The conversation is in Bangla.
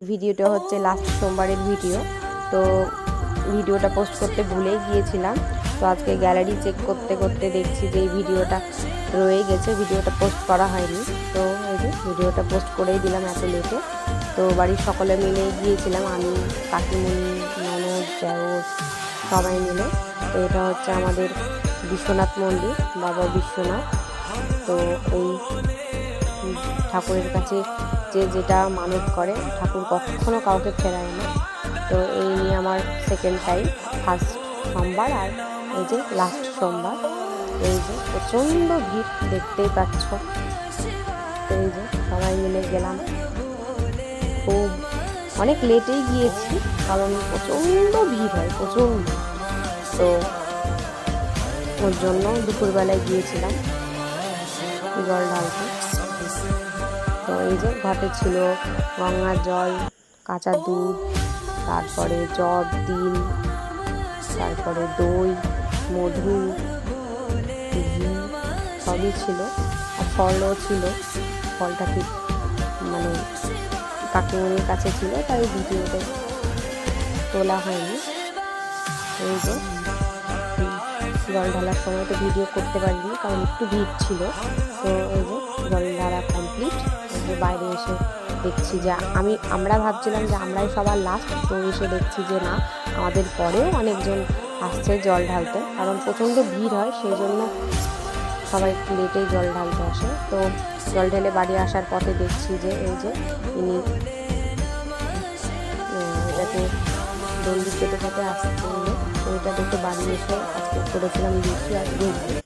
ভিডিওটা হচ্ছে লাস্ট সোমবারের ভিডিও। তো ভিডিওটা পোস্ট করতে ভুলেই গিয়েছিলাম। তো আজকে গ্যালারি চেক করতে করতে দেখছি যে এই ভিডিওটা রয়ে গেছে, ভিডিওটা পোস্ট করা হয়নি। তো এই যে ভিডিওটা পোস্ট করেই দিলাম এত লেটে। তো বাড়ির সকলে মিলে গিয়েছিলাম, আমি, কাকিমণি, ননদ, দেওর সবাই মিলে। তো এটা হচ্ছে আমাদের বিশ্বনাথ মন্দির, বাবা বিশ্বনাথ। তো এই ঠাকুরের কাছে যে যেটা মানত করে ঠাকুর কখনো কাউকে ফেরায় না। তো এই নিয়ে আমার সেকেন্ড টাইম, ফার্স্ট সোমবার আর এই যে লাস্ট সোমবার। এই যে প্রচণ্ড ভিড় দেখতেই পাচ্ছ। তো এই যে সবাই মিলে গেলাম, খুব অনেক লেটেই গিয়েছি কারণ প্রচণ্ড ভিড় হয়, প্রচণ্ড। তো ওর জন্য দুপুরবেলায় গিয়েছিলাম জল ঢালতে। তো এই যে ঘটে ছিল গঙ্গার জল, কাঁচা দুধ, তারপরে জব ডিম, তারপরে দই, মধু, ঘি সবই ছিল। আর ফলও ছিল, ফলটা ঠিক মানে কাকিমণির কাছে ছিল, তাই ভিডিওতে তোলা হয়নি। এই যে জল ঢালার সময় তো ভিডিও করতে পারিনি কারণ একটু ভিড় ছিল। তো এই যে জল ঢালা কমপ্লিট। যে বাইরে এসে দেখছি যে আমরা ভাবছিলাম যে আমরাই সবার লাস্ট, তো এসে দেখছি যে না, আমাদের পরেও অনেকজন আসছে জল ঢালতে, কারণ প্রচণ্ড ভিড় হয়, সেই জন্য সবাই একটু লেটেই জল ঢালতে আসে। তো জল ঢেলে বাড়ি আসার পথে দেখছি যে এই যে ইনি এটাকে দণ্ডি কেটে কেটে আসছে। তো এটা দেখে বাড়ি এসে আজকে করেছিলাম লুচি আর ঘুগনি।